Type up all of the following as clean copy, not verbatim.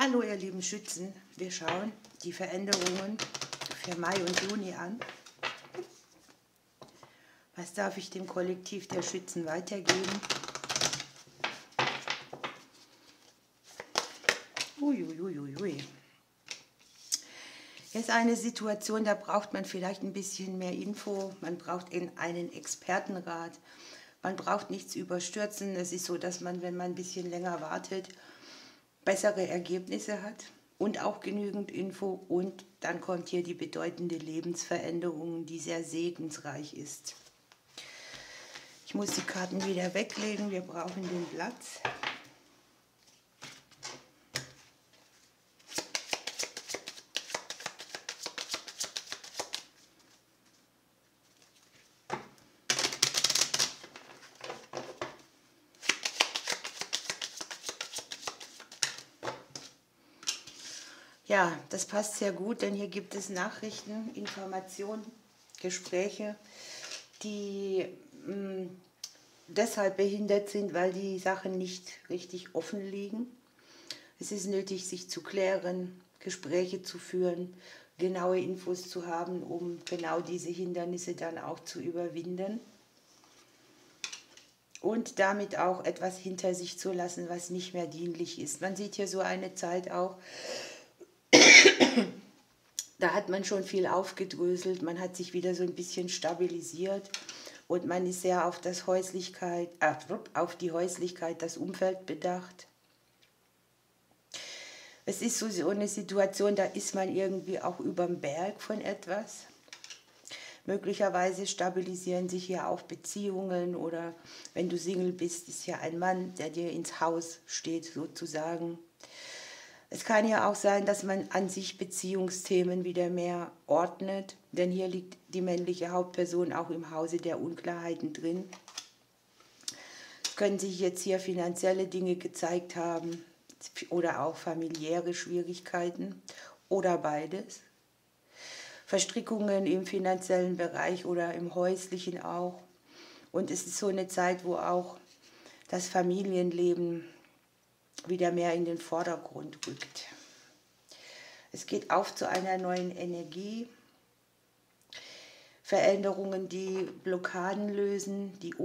Hallo ihr lieben Schützen, wir schauen die Veränderungen für Mai und Juni an. Was darf ich dem Kollektiv der Schützen weitergeben? Uiuiuiui. Hier ist eine Situation, da braucht man vielleicht ein bisschen mehr Info, man braucht einen Expertenrat, man braucht nichts überstürzen. Es ist so, dass man, wenn man ein bisschen länger wartet, bessere Ergebnisse hat und auch genügend Info, und dann kommt hier die bedeutende Lebensveränderung, die sehr segensreich ist. Ich muss die Karten wieder weglegen, wir brauchen den Platz. Ja, das passt sehr gut, denn hier gibt es Nachrichten, Informationen, Gespräche, die deshalb behindert sind, weil die Sachen nicht richtig offen liegen. Es ist nötig, sich zu klären, Gespräche zu führen, genaue Infos zu haben, um genau diese Hindernisse dann auch zu überwinden. Und damit auch etwas hinter sich zu lassen, was nicht mehr dienlich ist. Man sieht hier so eine Zeit auch, da hat man schon viel aufgedröselt, man hat sich wieder so ein bisschen stabilisiert und man ist sehr auf auf die Häuslichkeit, das Umfeld bedacht. Es ist so eine Situation, da ist man irgendwie auch überm Berg von etwas. Möglicherweise stabilisieren sich hier auch Beziehungen, oder wenn du Single bist, ist ja ein Mann, der dir ins Haus steht sozusagen. Es kann ja auch sein, dass man an sich Beziehungsthemen wieder mehr ordnet, denn hier liegt die männliche Hauptperson auch im Hause der Unklarheiten drin. Es können sich jetzt hier finanzielle Dinge gezeigt haben oder auch familiäre Schwierigkeiten oder beides. Verstrickungen im finanziellen Bereich oder im häuslichen auch. Und es ist so eine Zeit, wo auch das Familienleben wieder mehr in den Vordergrund rückt. Es geht auf zu einer neuen Energie. Veränderungen, die Blockaden lösen, die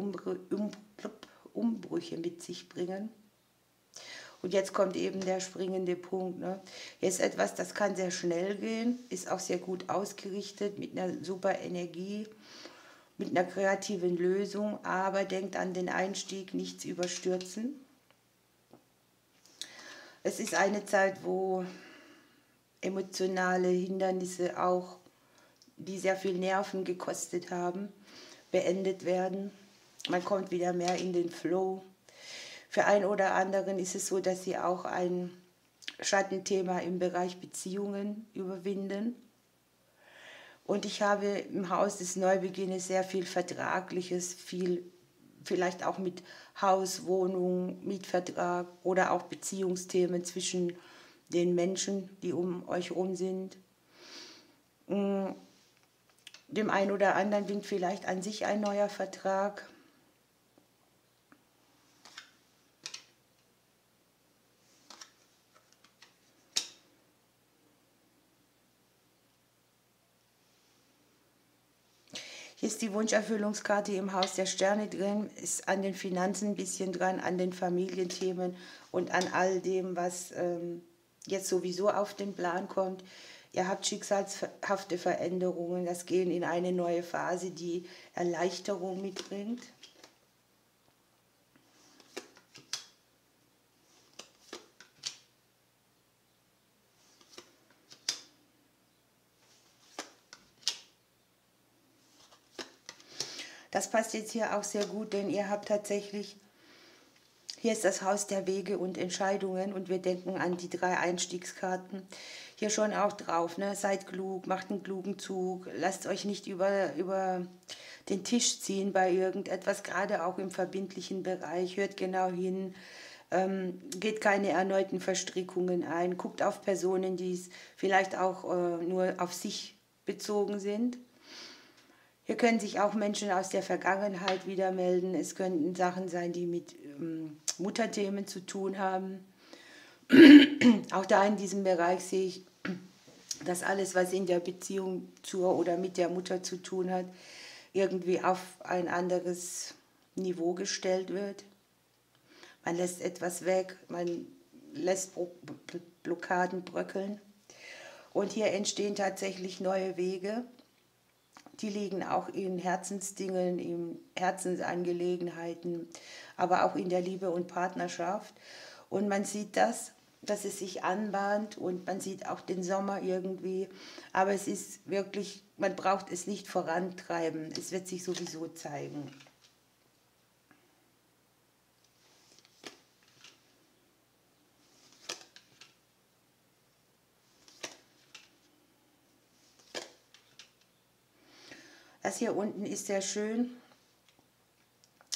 Umbrüche mit sich bringen. Und jetzt kommt eben der springende Punkt. Ne? Hier ist etwas, das kann sehr schnell gehen, ist auch sehr gut ausgerichtet, mit einer super Energie, mit einer kreativen Lösung, aber denkt an den Einstieg, nichts überstürzen. Es ist eine Zeit, wo emotionale Hindernisse auch, die sehr viel Nerven gekostet haben, beendet werden. Man kommt wieder mehr in den Flow. Für einen oder anderen ist es so, dass sie auch ein Schattenthema im Bereich Beziehungen überwinden. Und ich habe im Haus des Neubeginnes sehr viel Vertragliches, viel vielleicht auch mit Haus, Wohnung, Mietvertrag oder auch Beziehungsthemen zwischen den Menschen, die um euch herum sind. Dem einen oder anderen winkt vielleicht an sich ein neuer Vertrag. Hier ist die Wunscherfüllungskarte im Haus der Sterne drin, ist an den Finanzen ein bisschen dran, an den Familienthemen und an all dem, was jetzt sowieso auf den Plan kommt. Ihr habt schicksalshafte Veränderungen, das Gehen in eine neue Phase, die Erleichterung mitbringt. Das passt jetzt hier auch sehr gut, denn ihr habt tatsächlich, hier ist das Haus der Wege und Entscheidungen, und wir denken an die 3 Einstiegskarten hier schon auch drauf. Ne? Seid klug, macht einen klugen Zug, lasst euch nicht über den Tisch ziehen bei irgendetwas, gerade auch im verbindlichen Bereich. Hört genau hin, geht keine erneuten Verstrickungen ein, guckt auf Personen, die es vielleicht auch nur auf sich bezogen sind. Hier können sich auch Menschen aus der Vergangenheit wieder melden. Es könnten Sachen sein, die mit Mutterthemen zu tun haben. Auch da in diesem Bereich sehe ich, dass alles, was in der Beziehung zur oder mit der Mutter zu tun hat, irgendwie auf ein anderes Niveau gestellt wird. Man lässt etwas weg, man lässt Blockaden bröckeln. Und hier entstehen tatsächlich neue Wege. Die liegen auch in Herzensdingen, in Herzensangelegenheiten, aber auch in der Liebe und Partnerschaft. Und man sieht das, dass es sich anbahnt und man sieht auch den Sommer irgendwie. Aber es ist wirklich, man braucht es nicht vorantreiben. Es wird sich sowieso zeigen. Das hier unten ist sehr schön.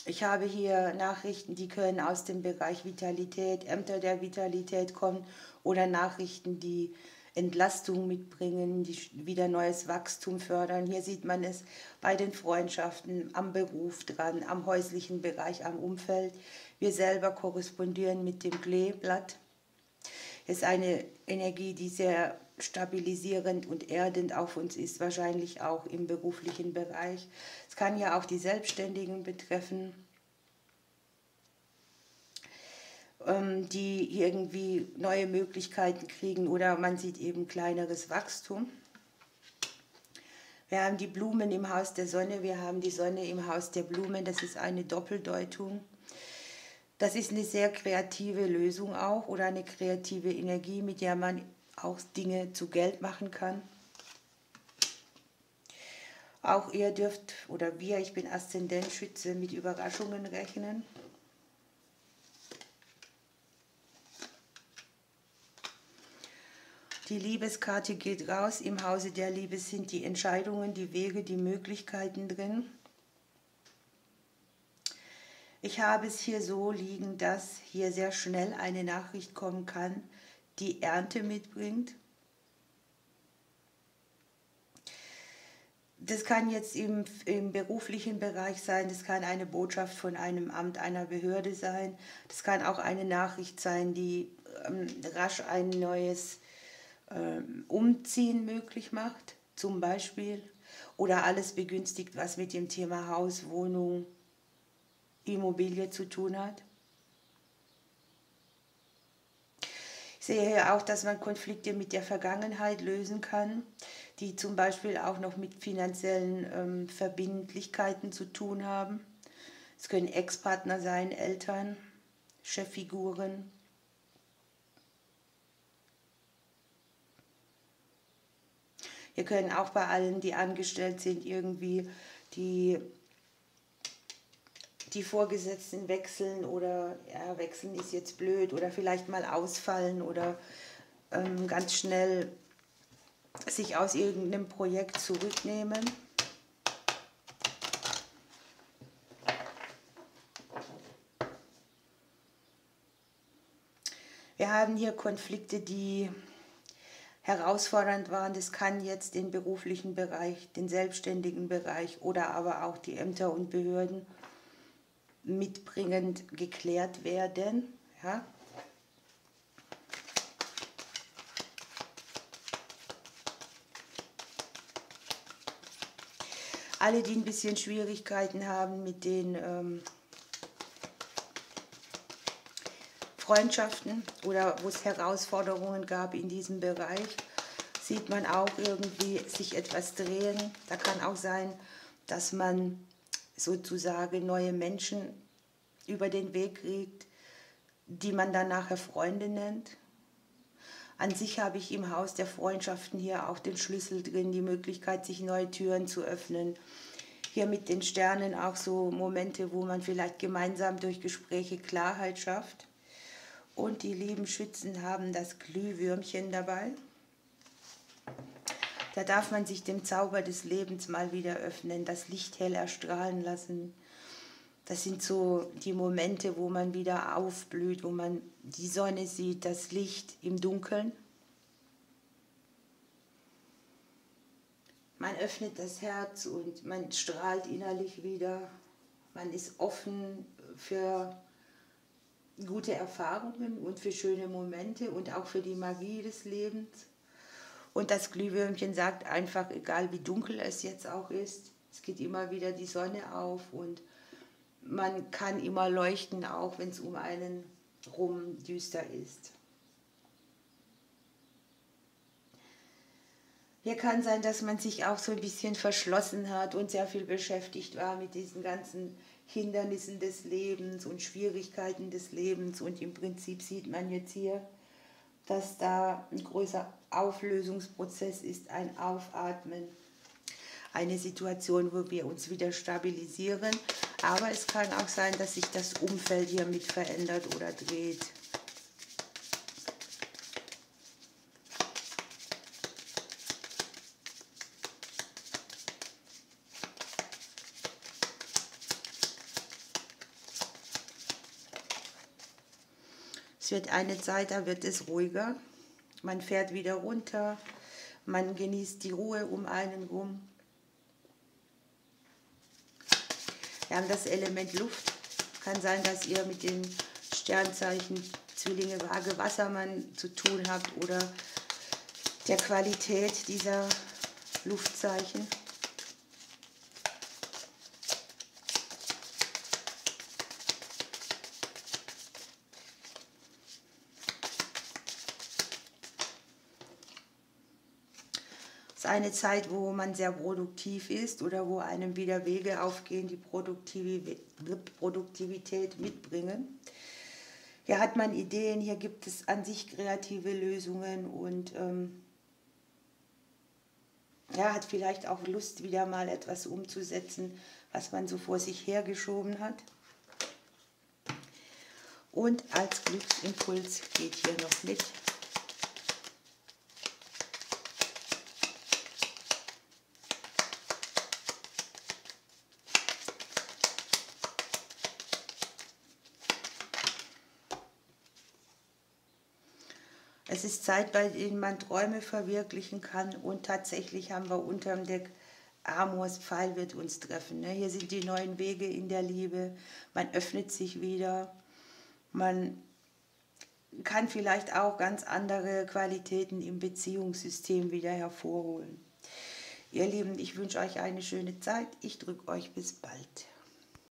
Ich habe hier Nachrichten, die können aus dem Bereich Vitalität, Ämter der Vitalität kommen oder Nachrichten, die Entlastung mitbringen, die wieder neues Wachstum fördern. Hier sieht man es bei den Freundschaften, am Beruf dran, am häuslichen Bereich, am Umfeld. Wir selber korrespondieren mit dem Kleeblatt. Es ist eine Energie, die sehr stabilisierend und erdend auf uns ist, wahrscheinlich auch im beruflichen Bereich. Es kann ja auch die Selbstständigen betreffen, die irgendwie neue Möglichkeiten kriegen oder man sieht eben kleineres Wachstum. Wir haben die Blumen im Haus der Sonne, wir haben die Sonne im Haus der Blumen, das ist eine Doppeldeutung. Das ist eine sehr kreative Lösung auch oder eine kreative Energie, mit der man auch Dinge zu Geld machen kann. Auch ihr dürft, oder wir, ich bin Aszendent Schütze, mit Überraschungen rechnen. Die Liebeskarte geht raus. Im Hause der Liebe sind die Entscheidungen, die Wege, die Möglichkeiten drin. Ich habe es hier so liegen, dass hier sehr schnell eine Nachricht kommen kann, die Ernte mitbringt. Das kann jetzt im beruflichen Bereich sein, das kann eine Botschaft von einem Amt, einer Behörde sein, das kann auch eine Nachricht sein, die rasch ein neues Umziehen möglich macht, zum Beispiel, oder alles begünstigt, was mit dem Thema Haus, Wohnung, Immobilie zu tun hat. Ich sehe hier auch, dass man Konflikte mit der Vergangenheit lösen kann, die zum Beispiel auch noch mit finanziellen Verbindlichkeiten zu tun haben. Es können Ex-Partner sein, Eltern, Cheffiguren. Hier können auch bei allen, die angestellt sind, irgendwie die Vorgesetzten wechseln oder, ja, wechseln ist jetzt blöd oder vielleicht mal ausfallen oder ganz schnell sich aus irgendeinem Projekt zurücknehmen. Wir haben hier Konflikte, die herausfordernd waren. Das kann jetzt den beruflichen Bereich, den selbstständigen Bereich oder aber auch die Ämter und Behörden mitbringend geklärt werden. Ja. Alle, die ein bisschen Schwierigkeiten haben mit den Freundschaften oder wo es Herausforderungen gab in diesem Bereich, sieht man auch irgendwie sich etwas drehen. Da kann auch sein, dass man sozusagen neue Menschen über den Weg kriegt, die man dann nachher Freunde nennt. An sich habe ich im Haus der Freundschaften hier auch den Schlüssel drin, die Möglichkeit, sich neue Türen zu öffnen. Hier mit den Sternen auch so Momente, wo man vielleicht gemeinsam durch Gespräche Klarheit schafft. Und die lieben Schützen haben das Glühwürmchen dabei. Da darf man sich dem Zauber des Lebens mal wieder öffnen, das Licht hell erstrahlen lassen. Das sind so die Momente, wo man wieder aufblüht, wo man die Sonne sieht, das Licht im Dunkeln. Man öffnet das Herz und man strahlt innerlich wieder. Man ist offen für gute Erfahrungen und für schöne Momente und auch für die Magie des Lebens. Und das Glühwürmchen sagt einfach, egal wie dunkel es jetzt auch ist, es geht immer wieder die Sonne auf und man kann immer leuchten, auch wenn es um einen rum düster ist. Hier kann sein, dass man sich auch so ein bisschen verschlossen hat und sehr viel beschäftigt war mit diesen ganzen Hindernissen des Lebens und Schwierigkeiten des Lebens. Und im Prinzip sieht man jetzt hier, dass da ein großer Auflösungsprozess ist, ein Aufatmen, eine Situation, wo wir uns wieder stabilisieren. Aber es kann auch sein, dass sich das Umfeld hier mit verändert oder dreht. Es wird eine Zeit, da wird es ruhiger. Man fährt wieder runter, man genießt die Ruhe um einen rum. Wir haben das Element Luft. Kann sein, dass ihr mit den Sternzeichen Zwillinge, Waage, Wassermann zu tun habt oder der Qualität dieser Luftzeichen. Es ist eine Zeit, wo man sehr produktiv ist oder wo einem wieder Wege aufgehen, die Produktivität mitbringen. Hier hat man Ideen, hier gibt es an sich kreative Lösungen und ja, hat vielleicht auch Lust, wieder mal etwas umzusetzen, was man so vor sich hergeschoben hat. Und als Glücksimpuls geht hier noch mit: Es ist Zeit, bei der man Träume verwirklichen kann, und tatsächlich haben wir unterm Deck Amors Pfeil wird uns treffen. Ne? Hier sind die neuen Wege in der Liebe, man öffnet sich wieder, man kann vielleicht auch ganz andere Qualitäten im Beziehungssystem wieder hervorholen. Ihr Lieben, ich wünsche euch eine schöne Zeit, ich drücke euch bis bald.